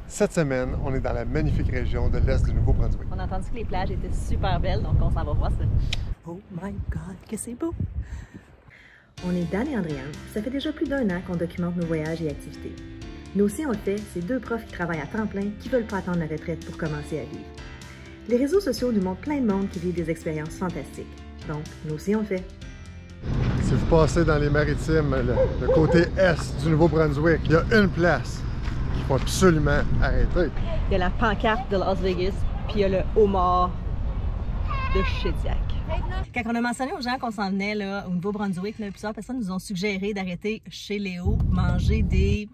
Cette semaine, on est dans la magnifique région de l'Est du Nouveau-Brunswick. On a entendu que les plages étaient super belles, donc on s'en va voir ça. Oh my God, que c'est beau! On est Dan et Andréane. Ça fait déjà plus d'1 an qu'on documente nos voyages et activités. Nous aussi, on le fait, c'est 2 profs qui travaillent à temps plein, qui veulent pas attendre la retraite pour commencer à vivre. Les réseaux sociaux nous montrent plein de monde qui vivent des expériences fantastiques. Donc, nous aussi, on le fait. Si vous passez dans les maritimes, le côté Est du Nouveau-Brunswick, il y a une place qu'il faut absolument arrêter. Il y a la pancarte de Las Vegas, puis il y a le homard de Shediac. Quand on a mentionné aux gens qu'on s'en venait là, au Nouveau-Brunswick, plusieurs personnes nous ont suggéré d'arrêter chez Léo, manger des...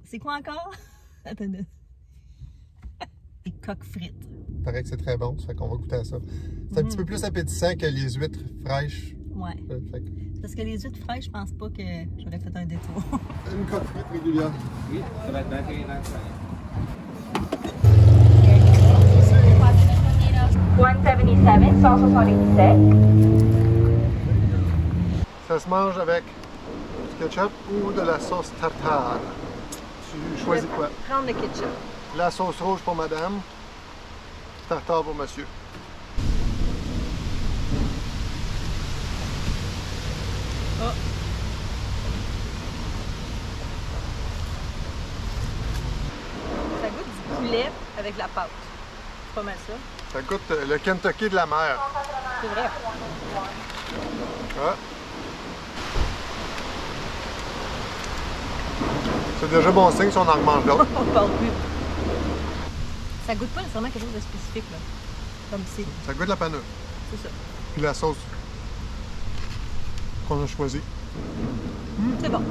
C'est quoi encore? Attendez. Des coques frites. Il paraît que c'est très bon, ça fait qu'on va goûter à ça. C'est un petit peu plus appétissant que les huîtres fraîches. Ouais. Parce que les huîtres fraîches, je pense pas que j'aurais fait un détour. Une coque frite régulière. Oui, ça va être bien payé dans le 177, 177. Ça se mange avec du ketchup ou de la sauce tartare. Tu choisis quoi? Prendre le ketchup. La sauce rouge pour madame, tartare pour monsieur. Oh. Ça goûte du poulet avec la pâte. C'est pas mal ça. Ça goûte le Kentucky de la mer. C'est vrai. Ah. C'est déjà bon signe si on en remange d'autres. On parle plus. Ça goûte pas nécessairement quelque chose de spécifique, là. Comme c'est. Ça goûte la panure. C'est ça. Puis la sauce qu'on a choisie. C'est bon.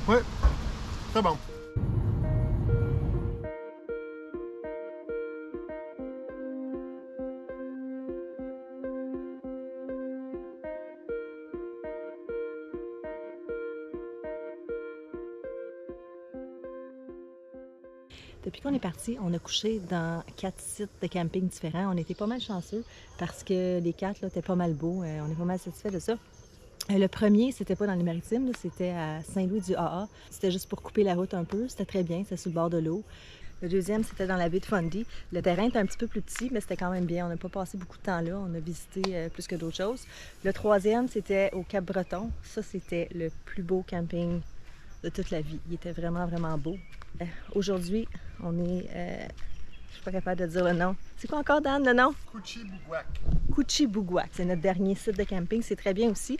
Oui, très bon. Depuis qu'on est parti, on a couché dans 4 sites de camping différents. On était pas mal chanceux parce que les 4 là, étaient pas mal beaux. On est pas mal satisfait de ça. Le premier, c'était pas dans les Maritimes, c'était à Saint-Louis-du-AA. C'était juste pour couper la route un peu. C'était très bien, c'était sur le bord de l'eau. Le deuxième, c'était dans la baie de Fundy. Le terrain était un petit peu plus petit, mais c'était quand même bien. On n'a pas passé beaucoup de temps là. On a visité plus que d'autres choses. Le troisième, c'était au Cap-Breton. Ça, c'était le plus beau camping de toute la vie. Il était vraiment, vraiment beau. Aujourd'hui, on est... je suis pas capable de dire le nom. C'est quoi encore, Dan, le nom? Couchibougouac. Couchibougouac. C'est notre dernier site de camping. C'est très bien aussi.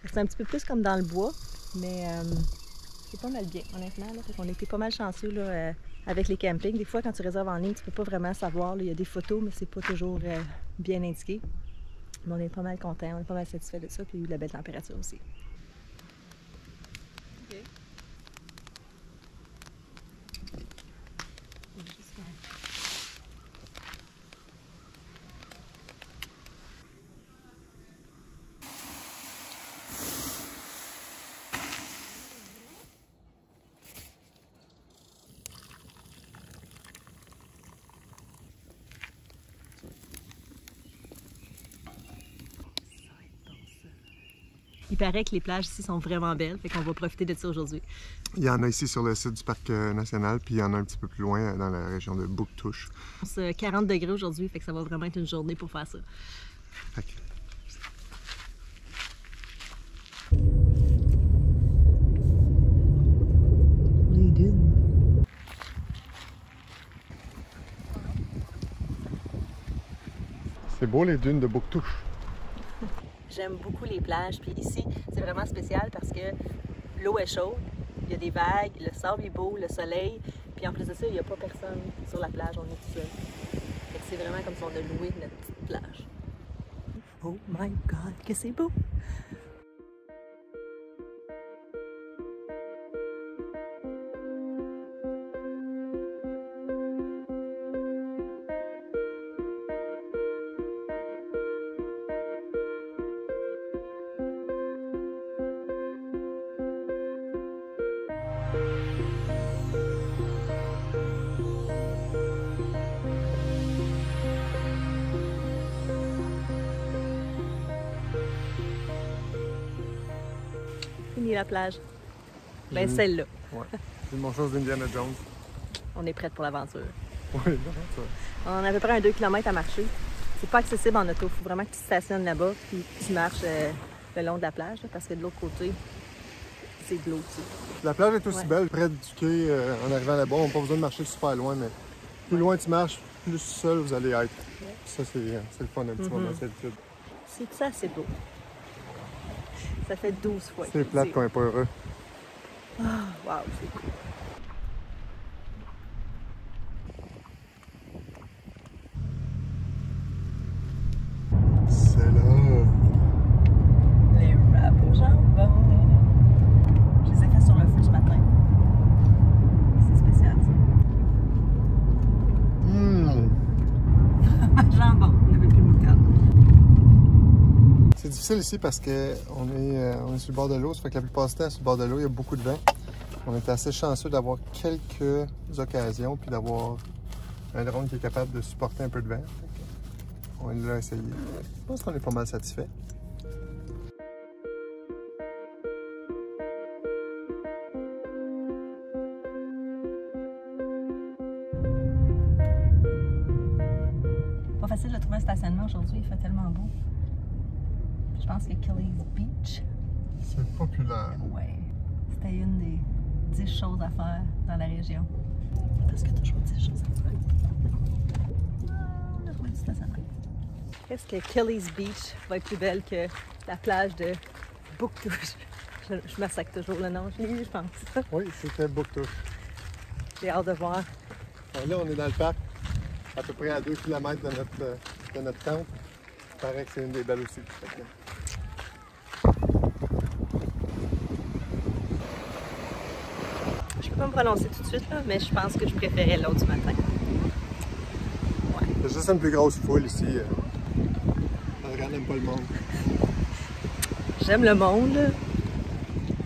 C'est un petit peu plus comme dans le bois, mais c'est pas mal bien, honnêtement. Là. On était pas mal chanceux là, avec les campings. Des fois, quand tu réserves en ligne, tu peux pas vraiment savoir. Là. Il y a des photos, mais c'est pas toujours bien indiqué. Mais on est pas mal contents. On est pas mal satisfait de ça. Puis il y a eu de la belle température aussi. Il paraît que les plages ici sont vraiment belles, fait qu'on va profiter de ça aujourd'hui. Il y en a ici sur le site du Parc national, puis il y en a un petit peu plus loin dans la région de Bouctouche. C'est 40 degrés aujourd'hui, fait que ça va vraiment être une journée pour faire ça. Okay. C'est beau les dunes de Bouctouche. J'aime beaucoup les plages, puis ici, c'est vraiment spécial parce que l'eau est chaude, il y a des vagues, le sable est beau, le soleil, puis en plus de ça, il n'y a pas personne sur la plage, on est tout seul. Fait que c'est vraiment comme si on a loué notre petite plage. Oh my God, que c'est beau! Fini la plage. Ben celle-là. Ouais. C'est mon chose d'Indiana Jones. on est prête pour l'aventure. Oui, l'aventure. On a à peu près un 2 km à marcher. C'est pas accessible en auto. Il faut vraiment que tu te stationnes là-bas puis tu marches le long de la plage là, parce que de l'autre côté, c'est de l'eau aussi. La plage est aussi belle, près du quai, en arrivant là-bas. On n'a pas besoin de marcher super loin, mais plus loin tu marches, plus seul vous allez être. Ça, c'est le fun, un petit moment de solitude. C'est ça, c'est beau. Ça fait 12 fois. C'est plate qu'on n'est pas heureux. Ah, wow, c'est cool. C'est là. Les wraps au jambon. Je les ai fait sur le feu ce matin. C'est spécial, ça. Jambon, on n'avait plus de moutarde. C'est difficile ici parce qu'on est sur le bord de l'eau. Ça fait que la plupart du temps, sur le bord de l'eau, il y a beaucoup de vent. On est assez chanceux d'avoir quelques occasions puis d'avoir un drone qui est capable de supporter un peu de vent. On l'a essayé. Je pense qu'on est pas mal satisfait. Pas facile de trouver un stationnement aujourd'hui, il fait tellement beau. Je pense que Kelly's Beach, C'est populaire. ouais, c'était une des 10 choses à faire dans la région. Parce qu'il y a toujours 10 choses à faire. On a trouvé du stationnement. Est-ce que Kelly's Beach va être plus belle que la plage de Bouctouche? Je massacre toujours le nom, je pense. Oui, c'était Bouctouche. J'ai hâte de voir. Alors là, on est dans le parc, à peu près à 2 km de notre tente. Il paraît que c'est une des belles aussi. Je peux pas me prononcer tout de suite, là, mais je pense que je préférais l'autre du matin. Ouais. Il y a juste une plus grosse foule ici. Adrienne n'aime pas le monde. J'aime le monde, là,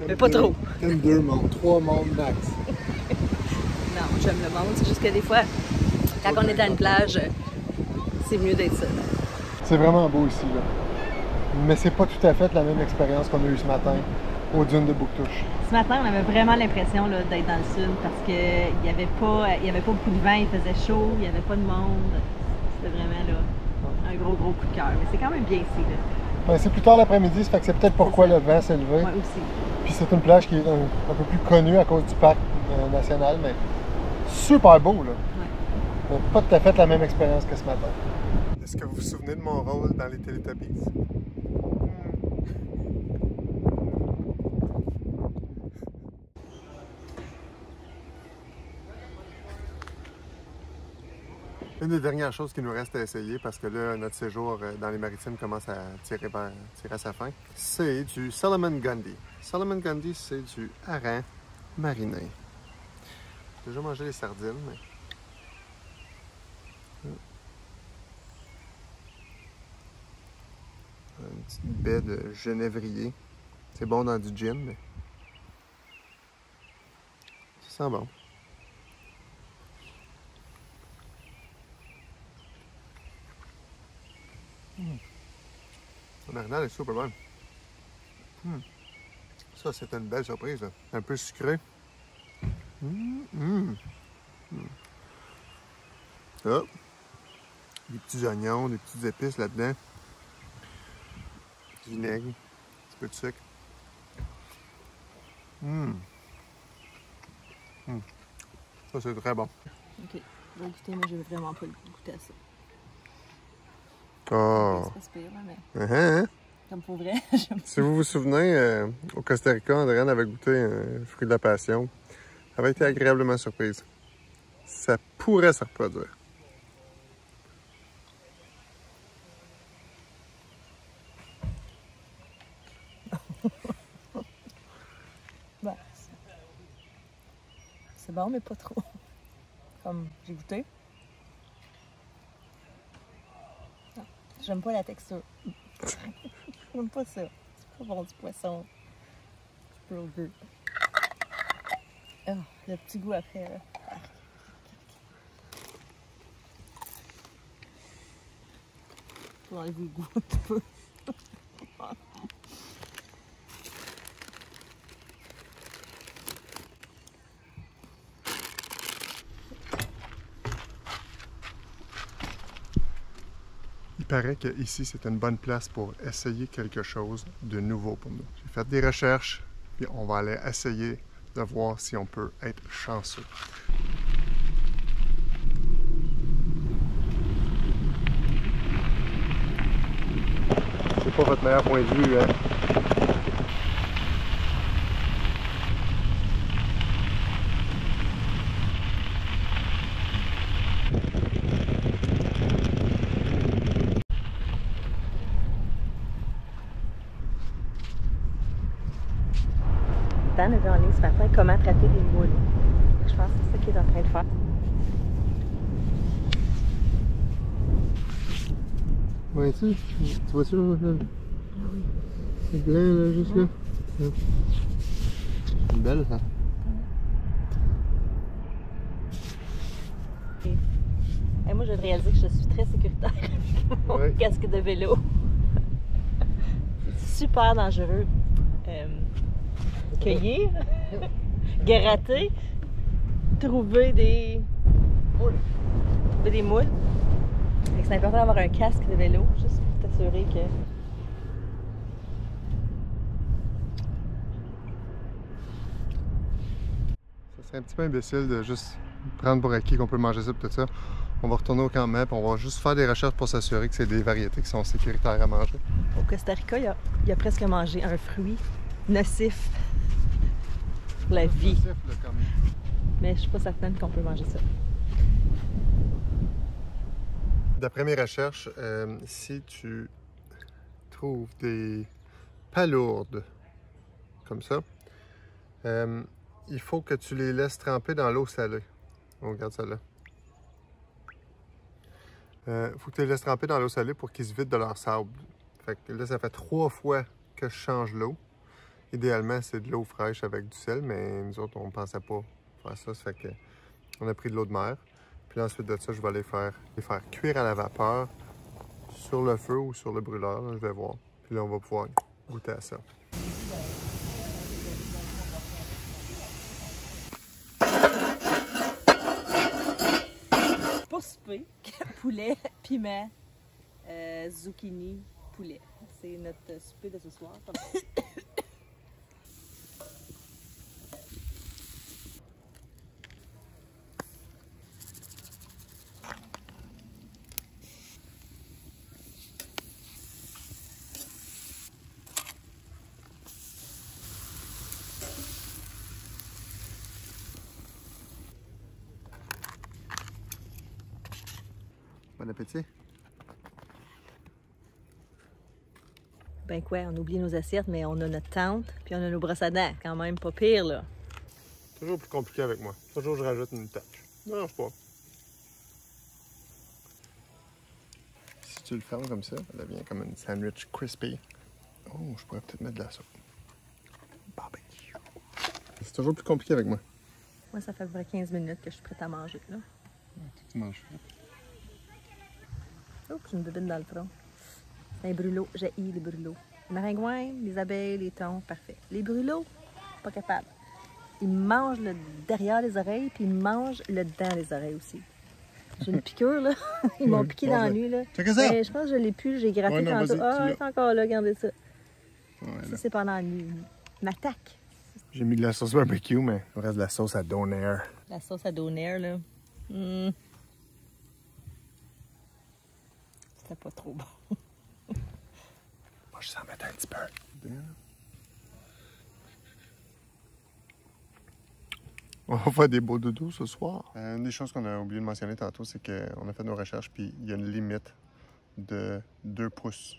mais pas trop. T'aimes 2 mondes, 3 mondes max. Non, j'aime le monde. C'est juste que des fois, quand on est à une plage, c'est mieux d'être seul. C'est vraiment beau ici, là. Mais c'est pas tout à fait la même expérience qu'on a eue ce matin aux dunes de Bouctouche. Ce matin, on avait vraiment l'impression d'être dans le sud parce qu'il n'y avait pas beaucoup de vent, il faisait chaud, il n'y avait pas de monde. C'était vraiment là, un gros coup de cœur. Mais c'est quand même bien ici. Là. Ben, c'est plus tard l'après-midi, ça fait que c'est peut-être pourquoi le vent s'est levé. Ouais, aussi. Puis c'est une plage qui est un peu plus connue à cause du parc national, mais super beau, là. Ouais. Mais pas tout à fait la même expérience que ce matin. Est-ce que vous vous souvenez de mon rôle dans les Teletubbies? Une des dernières choses qu'il nous reste à essayer, parce que là, notre séjour dans les maritimes commence à tirer à sa fin, c'est du Solomon Gundy. Solomon Gundy, c'est du hareng mariné. J'ai déjà mangé les sardines, mais... Une petite baie de genévrier. C'est bon dans du gin, mais... Ça sent bon. La marinade est super bonne. Ça, c'est une belle surprise, là. Un peu sucré. Ah. Des petits oignons, des petites épices là-dedans. Du vinaigre, un petit peu de sucre. Ça, c'est très bon. OK. Je vais goûter, mais je veux vraiment pas goûter à ça. Oh. C'est pas si pire, mais comme pour vrai, j'aime Si vous vous souvenez, au Costa Rica, Andréane avait goûté un fruit de la passion. Elle avait été agréablement surprise. Ça pourrait se reproduire. Ben, c'est bon, mais pas trop. Comme j'ai goûté. Non, j'aime pas la texture. J'aime pas ça. C'est pas bon du poisson. Du burger. Oh, le petit goût après, là. Faut enlever le goût un petit peu. Il paraît qu'ici, c'est une bonne place pour essayer quelque chose de nouveau pour nous. J'ai fait des recherches, puis on va aller essayer de voir si on peut être chanceux. C'est pas votre meilleur point de vue, hein? Dan a vu en ligne ce matin comment attraper des moules. Je pense que c'est ça qu'il est en train de faire. Ouais, tu vois-tu là? C'est blanc là, juste là. C'est belle ça. Et moi, je viens de réaliser que je suis très sécuritaire avec mon casque de vélo. C'est super dangereux. Cueillir, gratter, trouver des moules. C'est important d'avoir un casque de vélo, juste pour t'assurer que... Ça serait un petit peu imbécile de juste prendre pour acquis qu'on peut manger ça et tout ça. On va retourner au campement et on va juste faire des recherches pour s'assurer que c'est des variétés qui sont sécuritaires à manger. Au Costa Rica, il a presque mangé un fruit nocif pour la vie. Nocif, là, comme... Mais je suis pas certaine qu'on peut manger ça. D'après mes recherches, si tu trouves des palourdes comme ça, il faut que tu les laisses tremper dans l'eau salée. On regarde ça là. Il faut que tu les laisses tremper dans l'eau salée pour qu'ils se vident de leur sable. Fait que là, ça fait 3 fois que je change l'eau. Idéalement, c'est de l'eau fraîche avec du sel, mais nous autres, on ne pensait pas faire ça. Ça fait que on a pris de l'eau de mer. Puis là, ensuite de ça, je vais les faire cuire à la vapeur sur le feu ou sur le brûleur. Là, je vais voir. Puis là, on va pouvoir goûter à ça. Pour souper, poulet, piment, zucchini, poulet. C'est notre souper de ce soir. Bon appétit! Ben quoi, on a oublié nos assiettes, mais on a notre tente, puis on a nos brosses à dents, quand même pas pire, là. Toujours plus compliqué avec moi. Toujours, je rajoute une touch. Non, je sais pas. Si tu le fermes comme ça, ça devient comme une sandwich crispy. Oh, je pourrais peut-être mettre de la sauce. Barbecue. C'est toujours plus compliqué avec moi. Moi, ça fait à peu près 15 minutes que je suis prête à manger, là. Tu manges. Oh, j'ai une bébine dans le front. C'est un brûlot. J'ai les brûlots. Les maringouins, les abeilles, les thons, parfait. Les brûlots, pas capable. Ils mangent le derrière les oreilles, puis ils mangent le dedans des oreilles aussi. J'ai une piqûre, là. Ils m'ont piqué dans la nuit, là. Check ça! Mais je pense que je l'ai plus, j'ai gratté tantôt. Ah, c'est encore là, regardez ça. Ouais, Ça, c'est pendant la nuit. Il m'attaque. j'ai mis de la sauce barbecue, mais il reste de la sauce à donair. La sauce à donair, là. C'était pas trop bon. Moi, je s'en mettre un petit peu. On va faire des beaux doudous ce soir. Une des choses qu'on a oublié de mentionner tantôt, c'est qu'on a fait nos recherches, puis il y a une limite de 2 pouces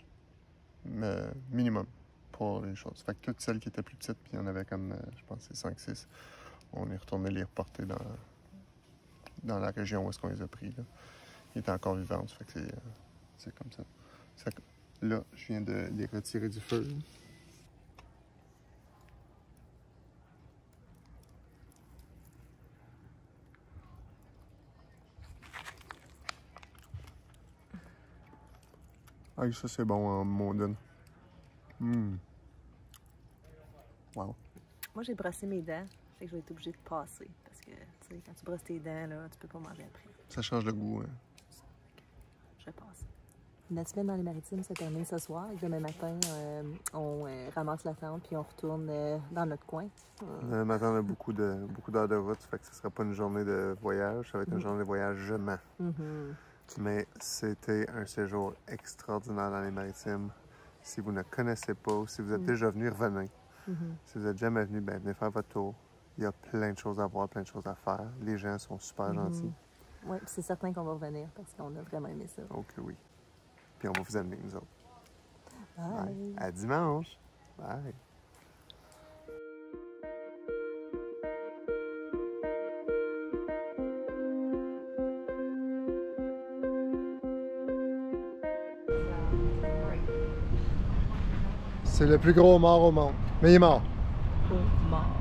minimum pour les choses. Fait que toutes celles qui étaient plus petites, puis il y en avait comme, je pense, 5-6, on est retourné les reporter dans la région où est-ce qu'on les a pris. Là. Ils étaient encore vivantes, fait que c'est comme ça. Là, je viens de les retirer du feu. Ah, ça c'est bon en mondaine. Wow. Moi, j'ai brossé mes dents. Fait que je vais être obligée de passer. Parce que, tu sais, quand tu brosses tes dents, là, tu peux pas manger après. Ça change le goût. Hein. Je vais passer. Notre semaine dans les Maritimes se termine ce soir. Et demain matin, on ramasse la tente puis on retourne dans notre coin. Demain matin, on a beaucoup d'heures de route, ça fait que ce ne sera pas une journée de voyage, ça va être une journée de voyagement. Mais c'était un séjour extraordinaire dans les Maritimes. Si vous ne connaissez pas ou si vous êtes déjà venu, revenez. Si vous n'êtes jamais venu, ben, venez faire votre tour. Il y a plein de choses à voir, plein de choses à faire. Les gens sont super gentils. Oui, c'est certain qu'on va revenir parce qu'on a vraiment aimé ça. Ok, oui. Puis on va vous amener, nous autres. Bye. Bye. À dimanche. Bye. C'est le plus gros mort au monde. Mais il est mort. Oh, mort.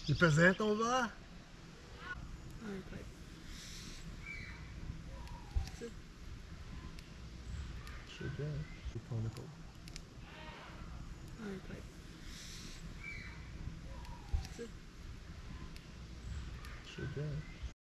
Il pesait ton verre? Je sais bien.